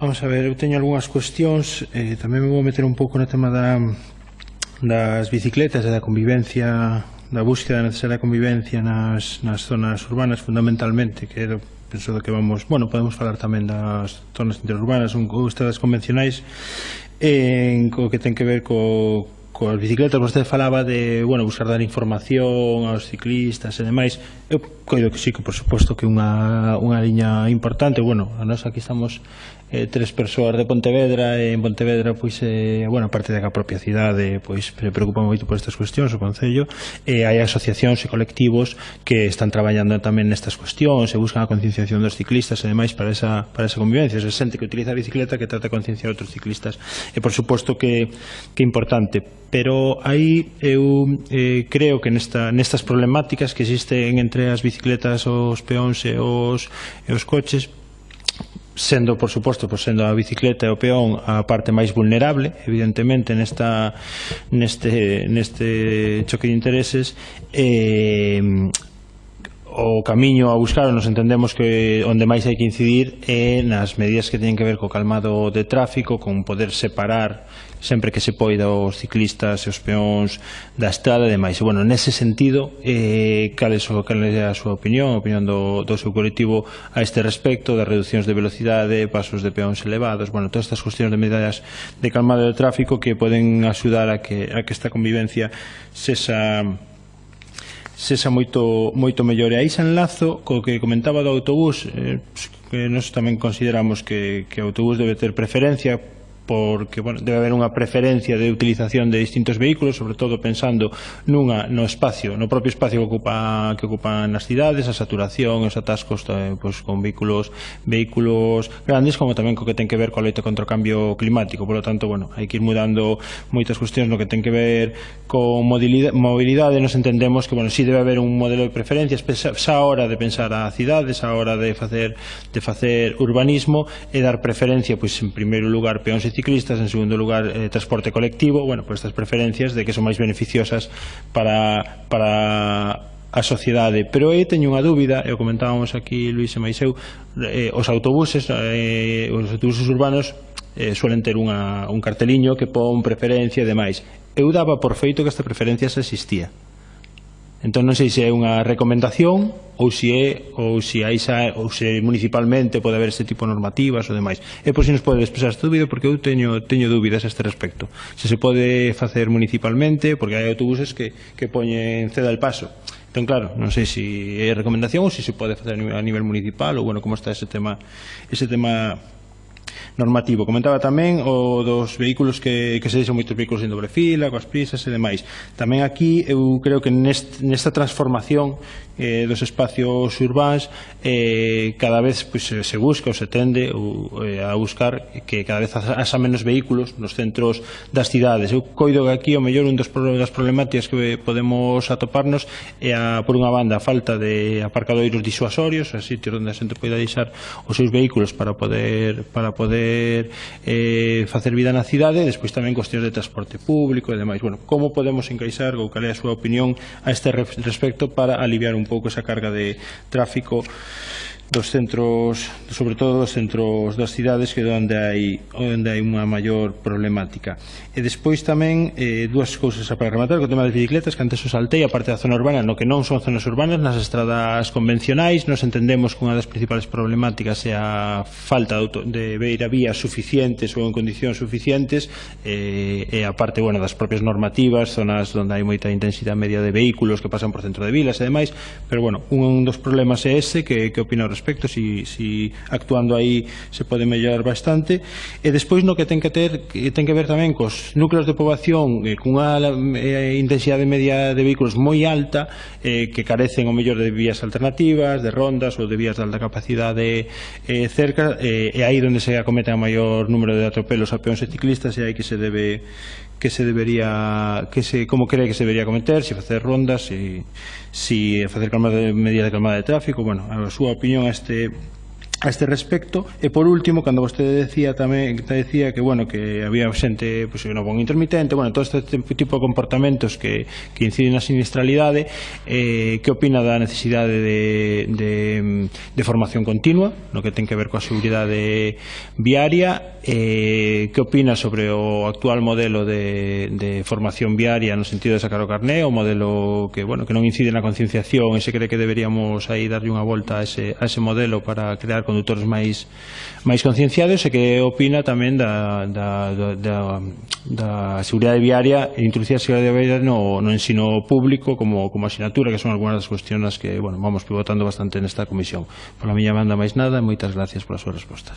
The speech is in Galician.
Vamos a ver, eu teño algunhas cuestións, tamén me vou meter un pouco no tema das bicicletas e da convivencia, da búsqueda necesaria da convivencia nas zonas urbanas, fundamentalmente, que penso que vamos, podemos falar tamén das zonas interurbanas ou estradas convencionais, co que ten que ver coas bicicletas. Vostede falaba de, buscar dar información aos ciclistas e demais. Eu coido que sí, que por suposto que unha liña importante. A nós aquí estamos tres persoas de Pontevedra, e en Pontevedra, aparte de que a propia cidade preocupa moito por estas cuestións, o Concello, hai asociacións e colectivos que están traballando tamén nestas cuestións e buscan a concienciación dos ciclistas e demais para esa convivencia. Se xente que utiliza a bicicleta que trata de concienciar outros ciclistas, e por suposto que é importante. Pero aí eu creo que nestas problemáticas que existen entre as bicicletas, os peóns e os coches, sendo, por suposto, sendo a bicicleta e o peón a parte máis vulnerable, evidentemente, neste choque de intereses, o camiño a buscar, nos entendemos que onde máis hai que incidir é nas medidas que teñen que ver co calmado de tráfico, con poder separar sempre que se poida os ciclistas e os peóns da estrada e demais. Nese sentido, cal é a súa opinión, a opinión do seu colectivo a este respecto, das reduccións de velocidade, pasos de peóns elevados, todas estas cuestións de medidas de calmado de tráfico que poden axudar a que esta convivencia sexa moito mellor. E aí se enlazo co que comentaba do autobús, que nós tamén consideramos que o autobús debe ter preferencia, porque debe haber unha preferencia de utilización de distintos vehículos, sobre todo pensando no propio espacio que ocupan as cidades, a saturación, os atascos con vehículos grandes, como tamén co que ten que ver coa loita contra o cambio climático. Por lo tanto, hai que ir mudando moitas cuestións no que ten que ver con mobilidade. Nos entendemos que, si debe haber un modelo de preferencias xa a hora de pensar a cidades, xa a hora de facer urbanismo, e dar preferencia, en primeiro lugar, peóns e ciclistas, en segundo lugar, transporte colectivo, por estas preferencias de que son máis beneficiosas para a sociedade. Pero aí teño unha dúbida, e o comentábamos aquí Luís e Maiseu, os autobuses urbanos suelen ter un carteliño que pon preferencia e demais. Eu daba por feito que esta preferencia xa existía. Entón non sei se é unha recomendación ou se municipalmente pode haber este tipo de normativas ou demais. É por se nos pode expresar este dúbido, porque eu teño dúbidas a este respecto. Se pode facer municipalmente, porque hai autobuses que poñen ceda el paso. Entón, claro, non sei se é recomendación ou se pode facer a nivel municipal, ou como está ese tema normativo. Comentaba tamén o dos vehículos que se deixan moitos vehículos en doble fila, coas prisas e demais. Tamén aquí eu creo que nesta transformación dos espacios urbáns cada vez se busca ou se tende a buscar que cada vez haxa menos vehículos nos centros das cidades. Eu coido que aquí o mellor un das problemáticas que podemos atoparnos é, por unha banda, a falta de aparcadoiros disuasorios, a sitios onde a xente poida deixar os seus vehículos para poder facer vida na cidade, e despois tamén cuestións de transporte público e demais. Como podemos encaixar, ou cal é a súa opinión a este respecto, para aliviar un pouco esa carga de tráfico dos centros, sobre todo dos centros das cidades, que é onde hai unha maior problemática. E despois tamén dúas cousas para rematar, co tema das bicicletas, que antes o saltei, a parte da zona urbana, no que non son zonas urbanas, nas estradas convencionais. Nos entendemos que unha das principales problemáticas é a falta de vías suficientes ou en condicións suficientes, e a parte das propias normativas, zonas onde hai moita intensidade media de vehículos que pasan por centro de vilas e demais. Pero un dos problemas é ese, que opina ao respecto, si actuando aí se pode mellorar bastante. E despois no que ten que ver tamén cos núcleos de poboación cunha intensidade media de vehículos moi alta, que carecen o mellor de vías alternativas, de rondas ou de vías de alta capacidade cerca, e aí onde se acomete a maior número de atropelos a peóns e ciclistas, e aí como cree que se debería cometer, se facer rondas, se facer medidas de calmada de tráfico. A súa opinión a este a este respecto. E por último, cando vostede decía tamén que bueno, que había xente pois, que non pon intermitente, bueno, todo este tipo de comportamentos que inciden na sinistralidade, que opina da necesidade de formación continua no que ten que ver coa seguridade viaria, que opina sobre o actual modelo de formación viaria no sentido de sacar o carné, o modelo que, bueno, que non incide na concienciación, e se cree que deberíamos aí darlle unha volta a ese modelo para crear condutores máis concienciados, e que opina tamén da seguridade viaria e introducir a seguridade viaria no ensino público como asignatura, que son algunhas das cuestiones que, bueno, vamos pivotando bastante nesta comisión. Pola miña banda máis nada, moitas gracias polas súas respostas.